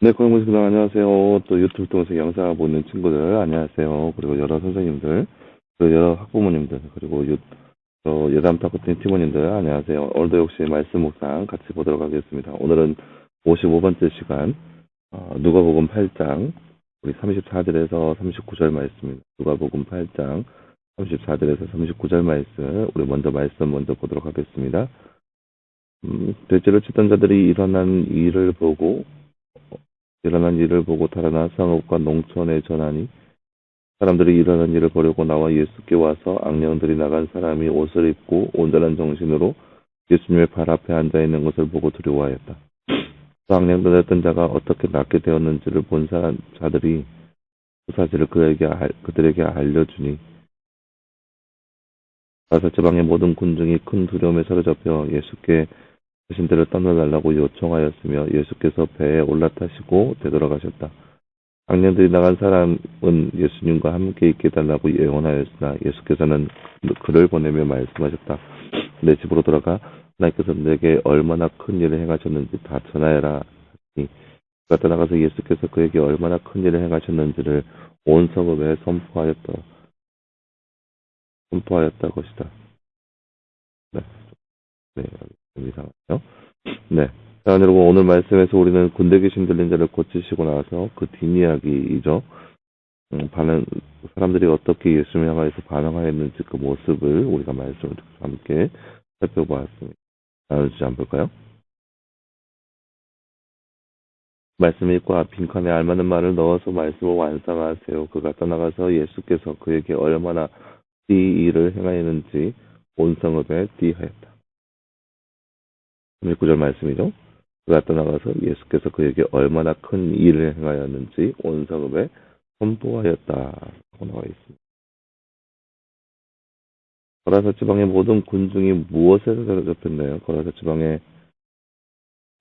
네, 고영무식님 안녕하세요. 또 유튜브 통해서 영상을 보는 친구들 안녕하세요. 그리고 여러 선생님들, 그리고 여러 학부모님들, 그리고 예담 타코팀 팀원님들 안녕하세요. 오늘도 역시 말씀 묵상 같이 보도록 하겠습니다. 오늘은 55번째 시간 누가복음 8장 우리 34절에서 39절 말씀입니다. 누가복음 8장 34절에서 39절 말씀 우리 말씀 먼저 보도록 하겠습니다. 돼지를 치던 자들이 일어난 일을 보고 달아나 성읍과 농촌에 전하니 사람들이 일어난 일을 보려고 나와 예수께 와서 악령들이 나간 사람이 옷을 입고 온전한 정신으로 예수님의 발 앞에 앉아 있는 것을 보고 두려워하였다. 또 악령 들었던 자가 어떻게 낫게 되었는지를 본 자들이 그 사실을 그들에게 알려주니 가서 지방의 모든 군중이 큰 두려움에 사로잡혀 예수께 자신들을 떠나달라고 요청하였으며 예수께서 배에 올라타시고 되돌아가셨다. 악령들이 나간 사람은 예수님과 함께 있게 달라고 예언하였으나 예수께서는 그를 보내며 말씀하셨다. 내 집으로 돌아가 하나님께서 내게 얼마나 큰 일을 행하셨는지 다 전하여라 하시니 그가 떠나가서 예수께서 그에게 얼마나 큰 일을 행하셨는지를 온 성읍에 선포하였다 것이다. 네, 네, 이상하죠. 네. 자, 여러분, 오늘 말씀에서 우리는 군대 귀신 들린 자를 고치시고 나서 그 뒷이야기이죠. 사람들이 어떻게 예수님을 향해서 반응하였는지 그 모습을 우리가 말씀을 듣고 함께 살펴보았습니다. 나누지 않을까요 말씀 읽고 빈칸에 알맞는 말을 넣어서 말씀을 완성하세요. 그가 떠나가서 예수께서 그에게 얼마나 이 일을 행하였는지 온 성읍에 띠하였다. 39절 말씀이죠. 그가 떠나가서 예수께서 그에게 얼마나 큰 일을 행하였는지 온 성읍에 선포하였다고 나와 있습니다. 거라사 지방의 모든 군중이 무엇에 사로잡혔나요? 거라사 지방의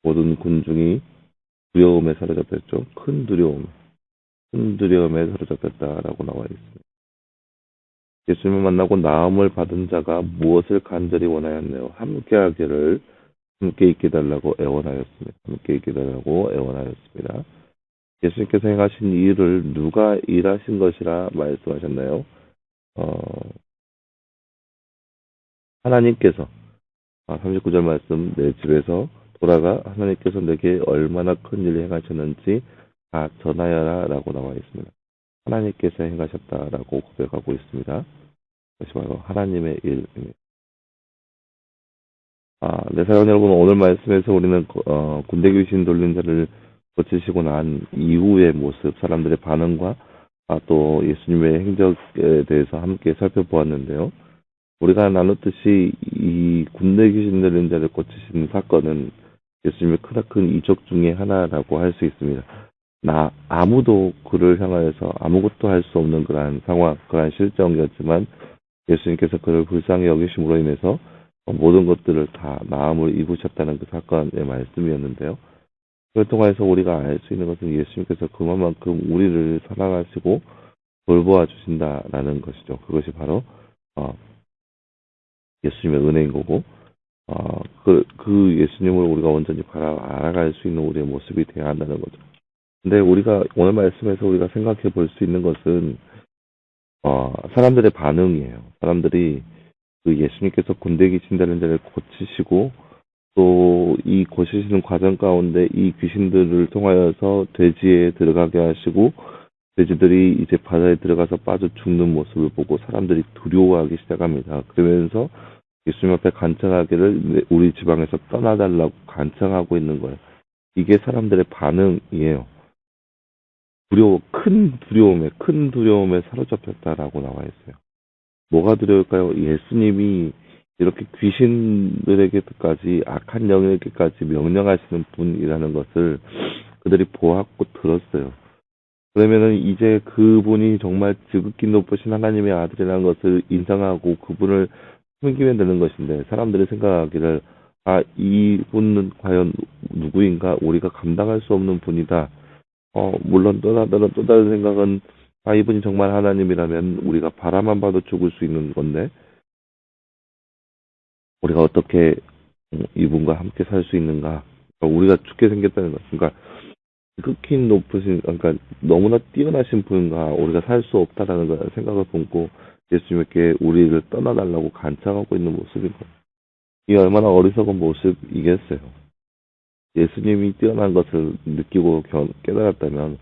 모든 군중이 두려움에 사로잡혔죠. 큰 두려움에 사로잡혔다라고 나와 있습니다. 예수님을 만나고 나음을 받은 자가 무엇을 간절히 원하였나요? 함께 있게 달라고 애원하였습니다. 함께 있게 달라고 애원하였습니다. 예수님께서 행하신 일을 누가 일하신 것이라 말씀하셨나요? 하나님께서 39절 말씀 내 집에서 돌아가 하나님께서 내게 얼마나 큰 일을 행하셨는지 다 전하여라 라고 나와 있습니다. 하나님께서 행하셨다라고 고백하고 있습니다. 그것이 바로 하나님의 일입니다. 네, 사랑 여러분, 오늘 말씀에서 우리는 군대 귀신 돌린 자를 고치시고 난 이후의 모습, 사람들의 반응과 또 예수님의 행적에 대해서 함께 살펴보았는데요. 우리가 나눴듯이 이 군대 귀신 들린 자를 고치신 사건은 예수님의 크나큰 이적 중의 하나라고 할 수 있습니다. 아무도 그를 향하여서 아무것도 할 수 없는 그러한 상황, 그러한 실정이었지만 예수님께서 그를 불쌍히 여기심으로 인해서 모든 것들을 다 나음을 입으셨다는 그 사건의 말씀이었는데요. 그걸 통해서 우리가 알 수 있는 것은 예수님께서 그만큼 우리를 사랑하시고 돌보아 주신다라는 것이죠. 그것이 바로 예수님의 은혜인 거고, 그 예수님을 우리가 온전히 알아갈 수 있는 우리의 모습이 되어야 한다는 거죠. 근데 우리가 오늘 말씀에서 우리가 생각해 볼 수 있는 것은 사람들의 반응이에요. 사람들이 그 예수님께서 군대 귀신 들린 자를 고치시고 또 이 고치시는 과정 가운데 이 귀신들을 통하여서 돼지에 들어가게 하시고 돼지들이 이제 바다에 들어가서 빠져 죽는 모습을 보고 사람들이 두려워하기 시작합니다. 그러면서 예수님 앞에 간청하기를 우리 지방에서 떠나달라고 간청하고 있는 거예요. 이게 사람들의 반응이에요. 큰 두려움에 사로잡혔다라고 나와 있어요. 뭐가 두려울까요? 예수님이 이렇게 귀신들에게까지 악한 영에게까지 명령하시는 분이라는 것을 그들이 보았고 들었어요. 그러면은 이제 그분이 정말 지극히 높으신 하나님의 아들이라는 것을 인정하고 그분을 숨기면 되는 것인데 사람들이 생각하기를 이분은 과연 누구인가 우리가 감당할 수 없는 분이다. 물론 또 다른 생각은 이분이 정말 하나님이라면 우리가 바라만 봐도 죽을 수 있는 건데 우리가 어떻게 이분과 함께 살 수 있는가? 우리가 죽게 생겼다는 것. 그러니까 극히 높으신, 그러니까 너무나 뛰어나신 분과 우리가 살 수 없다라는 생각을 품고 예수님께 우리를 떠나달라고 간청하고 있는 모습인 거예요. 이게 얼마나 어리석은 모습이겠어요. 예수님이 뛰어난 것을 느끼고 깨달았다면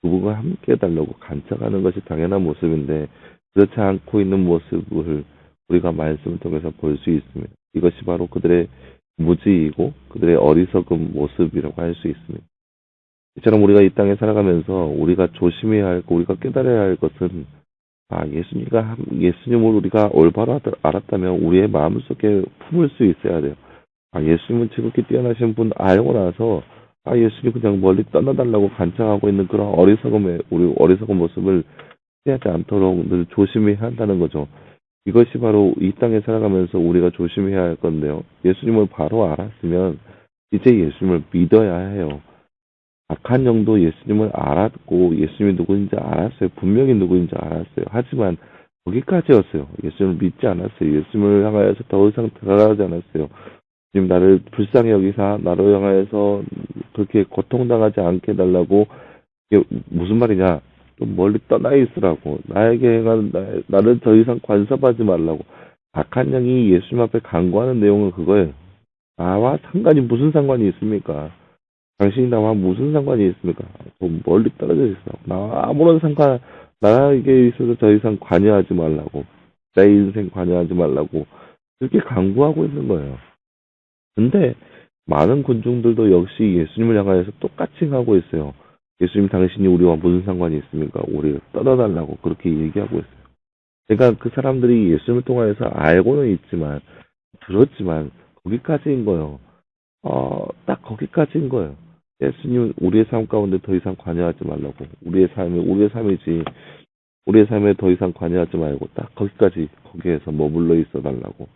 그분과 함께 해달라고 간청하는 것이 당연한 모습인데 그렇지 않고 있는 모습을 우리가 말씀을 통해서 볼 수 있습니다. 이것이 바로 그들의 무지이고 그들의 어리석은 모습이라고 할 수 있습니다. 이처럼 우리가 이 땅에 살아가면서 우리가 조심해야 할, 우리가 깨달아야 할 것은 예수님을 우리가 올바로 알았다면 우리의 마음속에 품을 수 있어야 돼요. 예수님은 지극히 뛰어나신 분 알고 나서 예수님 그냥 멀리 떠나달라고 간청하고 있는 그런 우리 어리석은 모습을 피하지 않도록 늘 조심해야 한다는 거죠. 이것이 바로 이 땅에 살아가면서 우리가 조심해야 할 건데요. 예수님을 바로 알았으면 이제 예수님을 믿어야 해요. 악한 영도 예수님을 알았고 예수님이 누구인지 알았어요. 분명히 누구인지 알았어요. 하지만 거기까지였어요. 예수님을 믿지 않았어요. 예수님을 향하여서 더 이상 다가가지 않았어요. 지금 나를 불쌍히 여기사 나를 향하여서 그렇게 고통당하지 않게 해달라고. 이게 무슨 말이냐? 좀 멀리 떠나 있으라고. 나에게 행하는 나를 더 이상 관섭하지 말라고. 악한 영이 예수님 앞에 간구하는 내용은 그거예요. 나와 상관이 무슨 상관이 있습니까? 당신이 나와 무슨 상관이 있습니까? 좀 멀리 떨어져 있어. 나와 아무런 나에게 있어서 더 이상 관여하지 말라고. 내 인생 관여하지 말라고. 이렇게 강구하고 있는 거예요. 근데 많은 군중들도 역시 예수님을 향하여서 똑같이 하고 있어요. 예수님 당신이 우리와 무슨 상관이 있습니까? 우리를 떠나달라고 그렇게 얘기하고 있어요. 그러니까 그 사람들이 예수님을 통하여서 알고는 있지만 들었지만 거기까지인 거예요. 딱 거기까지인 거예요. 예수님 우리의 삶 가운데 더 이상 관여하지 말라고. 우리의 삶이 우리의 삶이지. 우리의 삶에 더 이상 관여하지 말고 딱 거기에서 머물러 있어 달라고.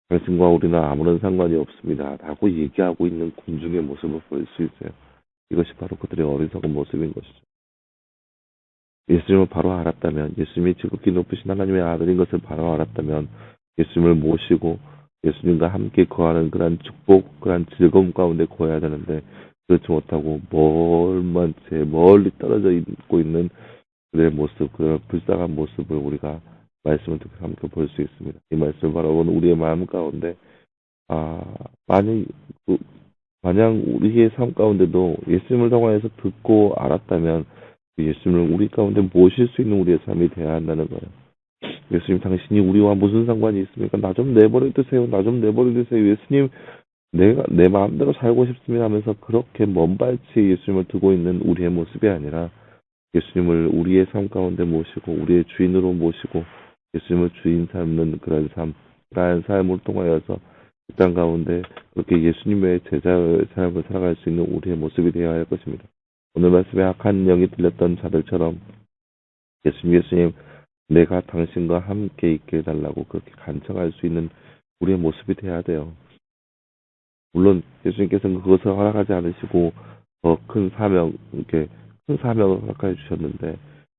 당신과 우리는 아무런 상관이 없습니다. 라고 얘기하고 있는 군중의 모습을 볼 수 있어요. 이것이 바로 그들의 어리석은 모습인 것이죠. 예수님을 바로 알았다면, 예수님이 지극히 높으신 하나님의 아들인 것을 바로 알았다면, 예수님을 모시고 예수님과 함께 거하는 그런 축복, 그런 즐거움 가운데 거해야 되는데, 그렇지 못하고 멀리 떨어져 있고 있는 그들의 모습, 그런 불쌍한 모습을 우리가 말씀을 통해서 함께 볼 수 있습니다. 이 말씀을 바라보는 우리의 마음 가운데 아, 만약, 만약 우리의 삶 가운데도 예수님을 통하여서 듣고 알았다면 그 예수님을 우리 가운데 모실 수 있는 우리의 삶이 되어야 한다는 거예요. 예수님 당신이 우리와 무슨 상관이 있습니까? 나 좀 내버려 두세요. 나 좀 내버려 두세요. 예수님 내가 내 마음대로 살고 싶습니다 하면서 그렇게 먼 발치에 예수님을 두고 있는 우리의 모습이 아니라 예수님을 우리의 삶 가운데 모시고 우리의 주인으로 모시고 예수님을 주인 삼는 그런 삶을 통하여서 이 땅 가운데 그렇게 예수님의 제자의 삶을 살아갈 수 있는 우리의 모습이 되어야 할 것입니다. 오늘 말씀에 악한 영이 들렸던 자들처럼 예수님 내가 당신과 함께 있게 해달라고 그렇게 간청할 수 있는 우리의 모습이 되어야 돼요. 물론 예수님께서는 그것을 허락하지 않으시고 더 큰 사명, 이렇게 큰 사명을 허락해 주셨는데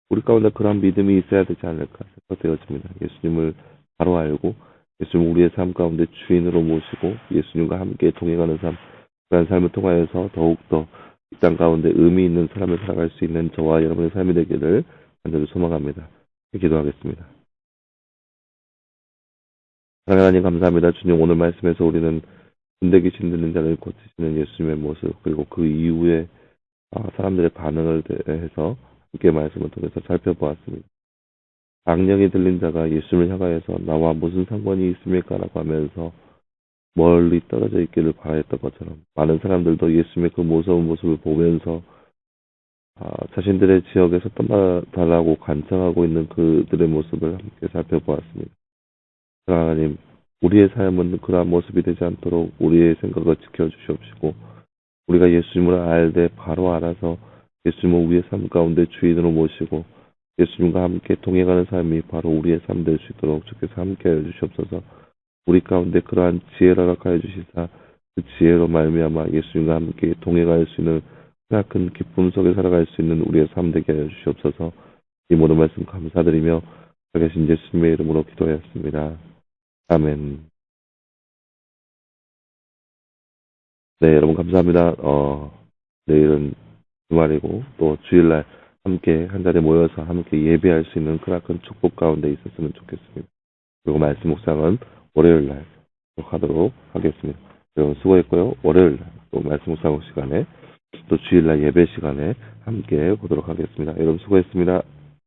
우리 가운데 그런 믿음이 있어야 되지 않을까 생각되어집니다. 예수님을 바로 알고 예수님 우리의 삶 가운데 주인으로 모시고 예수님과 함께 동행하는 삶, 그런 삶을 통하여서 더욱더 이 땅 가운데 의미 있는 삶을 살아갈 수 있는 저와 여러분의 삶이 되기를 간절히 소망합니다. 기도하겠습니다. 사랑하는 하나님 감사합니다. 주님 오늘 말씀에서 우리는 군대 귀신 들린 자를 고치시는 예수님의 모습 그리고 그 이후에 사람들의 반응을 대해서 함께 말씀을 통해서 살펴보았습니다. 악령이 들린 자가 예수님을 향하여서 나와 무슨 상관이 있습니까? 라고 하면서 멀리 떨어져 있기를 바랬던 것처럼 많은 사람들도 예수님의 그 무서운 모습을 보면서 자신들의 지역에서 떠나달라고 간청하고 있는 그들의 모습을 함께 살펴보았습니다. 하나님, 우리의 삶은 그러한 모습이 되지 않도록 우리의 생각을 지켜주시옵시고 우리가 예수님을 알되 바로 알아서 예수님을 우리의 삶 가운데 주인으로 모시고 예수님과 함께 동행하는 삶이 바로 우리의 삶 될 수 있도록 주께서 함께하여 주시옵소서. 우리 가운데 그러한 지혜를 허락하여 주시사 그 지혜로 말미암아 예수님과 함께 동행할 수 있는 큰 기쁨 속에 살아갈 수 있는 우리의 삶 되게 하여 주시옵소서. 이 모든 말씀 감사드리며 살아계신 예수님의 이름으로 기도하였습니다. 아멘. 네, 여러분 감사합니다. 내일은 주말이고 또 주일날 함께 한 자리에 모여서 함께 예배할 수 있는 크나큰 축복 가운데 있었으면 좋겠습니다. 그리고 말씀 묵상은 월요일날 하도록 하겠습니다. 여러분 수고했고요. 월요일날 또 말씀 묵상 시간에 또 주일날 예배 시간에 함께 보도록 하겠습니다. 여러분 수고했습니다.